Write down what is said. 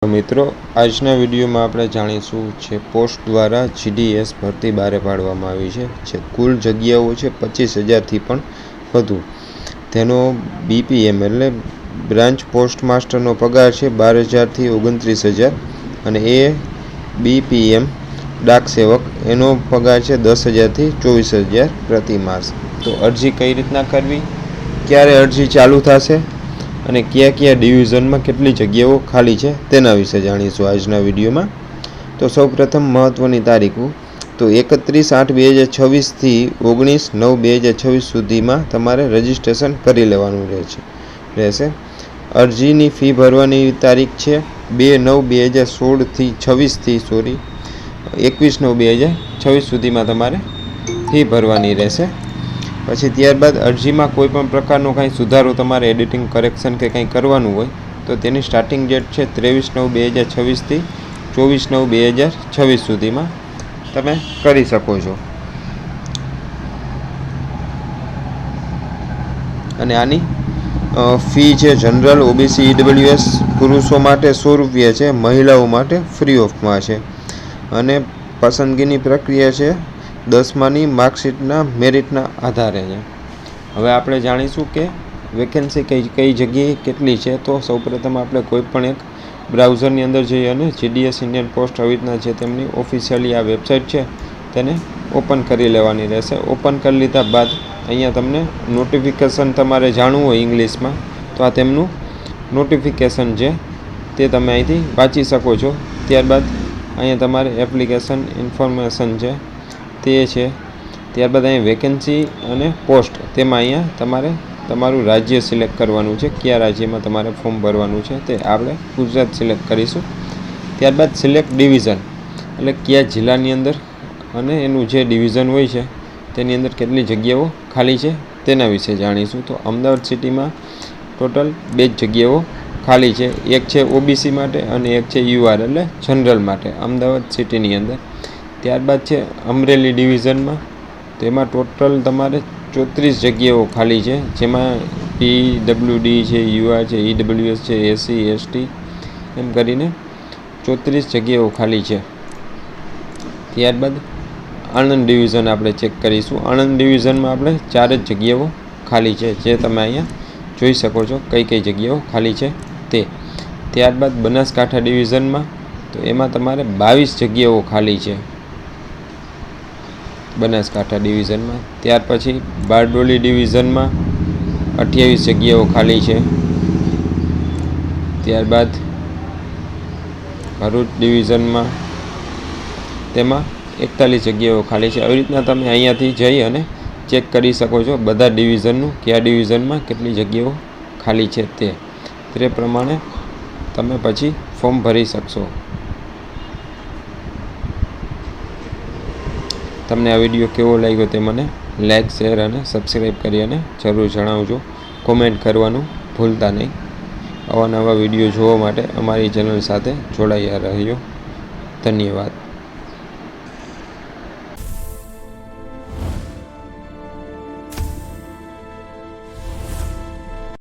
મિત્રો, આજના વિડીયોમાં આપણે જાણીશું છે પોસ્ટ દ્વારા GDS ભરતી બહાર પાડવામાં આવી છે. જે કુલ જગ્યાઓ છે 25,000થી પણ વધુ. તેનો BPM એટલે બ્રાન્ચ પોસ્ટ માસ્ટરનો પગાર છે 12,000થી 29,000 અને BPM ડાક સેવક એનો પગાર છે 10,000થી 24,000 પ્રતિ માસ. તો અરજી કઈ રીતના કરવી, ક્યારે અરજી ચાલુ થશે અને કયા કયા ડિવિઝનમાં કેટલી જગ્યાઓ ખાલી છે તેના વિશે જાણીશું આજના વિડીયોમાં. તો સૌપ્રથમ મહત્ત્વની તારીખો, તો 31/8/2026થી 19/9/2026 સુધીમાં તમારે રજિસ્ટ્રેશન કરી લેવાનું રહેશે. અરજીની ફી ભરવાની તારીખ છે 2/9/2026થી 21/9/2026 સુધીમાં તમારે ફી ભરવાની રહેશે. પછી ત્યારબાદ અરજીમાં કોઈ પણ પ્રકારનો કાંઈ સુધારો તમારે એડિટિંગ કરેક્શન કે કંઈ કરવાનું હોય તો તેની સ્ટાર્ટિંગ ડેટ છે 23/9/2026થી 24/9/2026 સુધીમાં તમે કરી શકો છો. અને આની ફી છે જનરલ, OBC, EWS પુરુષો માટે 100 રૂપિયા છે, મહિલાઓ માટે ફ્રી ઓફમાં છે. અને પસંદગીની પ્રક્રિયા છે 10માની માર્કશીટના મેરિટના આધારે છે. હવે આપણે જાણીશું કે વેકેન્સી કઈ જગ્યાએ કેટલી છે. તો સૌપ્રથમ આપણે કોઈ પણ એક બ્રાઉઝરની અંદર જઈ અને GDS ઇન્ડિયન પોસ્ટ આવી રીતના છે તેમની ઓફિશિયલી આ વેબસાઇટ છે તેને ઓપન કરી લેવાની રહેશે. ઓપન કરી લીધા બાદ અહીંયા તમને નોટિફિકેશન તમારે જાણવું હોય ઇંગ્લિશમાં તો આ તેમનું નોટિફિકેશન છે તે તમે અહીંથી વાંચી શકો છો. ત્યારબાદ અહીંયા તમારે એપ્લિકેશન ઇન્ફોર્મેશન છે તે છે. ત્યારબાદ અહીંયા વેકેન્સી અને પોસ્ટ, તેમાં અહીંયા તમારે તમારું રાજ્ય સિલેક્ટ કરવાનું છે, કયા રાજ્યમાં તમારે ફોર્મ ભરવાનું છે તે આપણે ગુજરાત સિલેક્ટ કરીશું. ત્યારબાદ સિલેક્ટ ડિવિઝન એટલે કયા જિલ્લાની અંદર અને એનું જે ડિવિઝન હોય છે તેની અંદર કેટલી જગ્યાઓ ખાલી છે તેના વિશે જાણીશું. તો અમદાવાદ સિટીમાં ટોટલ 2 જગ્યાઓ ખાલી છે, એક છે OBC માટે અને એક છે UR એટલે જનરલ માટે અમદાવાદ સિટીની અંદર. ત્યારબાદ છે અમરેલી ડિવિઝનમાં, તેમાં ટોટલ તમારે 34 જગ્યાઓ ખાલી છે, જેમાં PWD છે, UR છે, EWS છે, SC ST એમ કરીને 34 જગ્યાઓ ખાલી છે. ત્યારબાદ આણંદ ડિવિઝન આપણે ચેક કરીશું. આણંદ ડિવિઝનમાં આપણે 4 જ જગ્યાઓ ખાલી છે, જે તમે અહીંયા જોઈ શકો છો કઈ કઈ જગ્યાઓ ખાલી છે તે. ત્યારબાદ બનાસકાંઠા ડિવિઝનમાં, તો એમાં તમારે 22 જગ્યાઓ ખાલી છે બનાસકાંઠા ડિવિઝનમાં. ત્યાર પછી બારડોલી ડિવિઝનમાં 28 જગ્યાઓ ખાલી છે. ત્યારબાદ ભરૂચ ડિવિઝનમાં તેમાં 41 જગ્યાઓ ખાલી છે. આવી રીતના તમે અહીંયાથી જઈ અને ચેક કરી શકો છો બધા ડિવિઝનનું, કયા ડિવિઝનમાં કેટલી જગ્યાઓ ખાલી છે તે પ્રમાણે તમે પછી ફોર્મ ભરી શકશો. તમને આ વિડીયો કેવો લાગ્યો તે મને લાઇક, શેર અને સબસ્ક્રાઈબ કરી અને જરૂર જણાવજો. કોમેન્ટ કરવાનું ભૂલતા નહીં. આવા નવા વિડીયો જોવા માટે અમારી ચેનલ સાથે જોડાયા રહ્યો. ધન્યવાદ.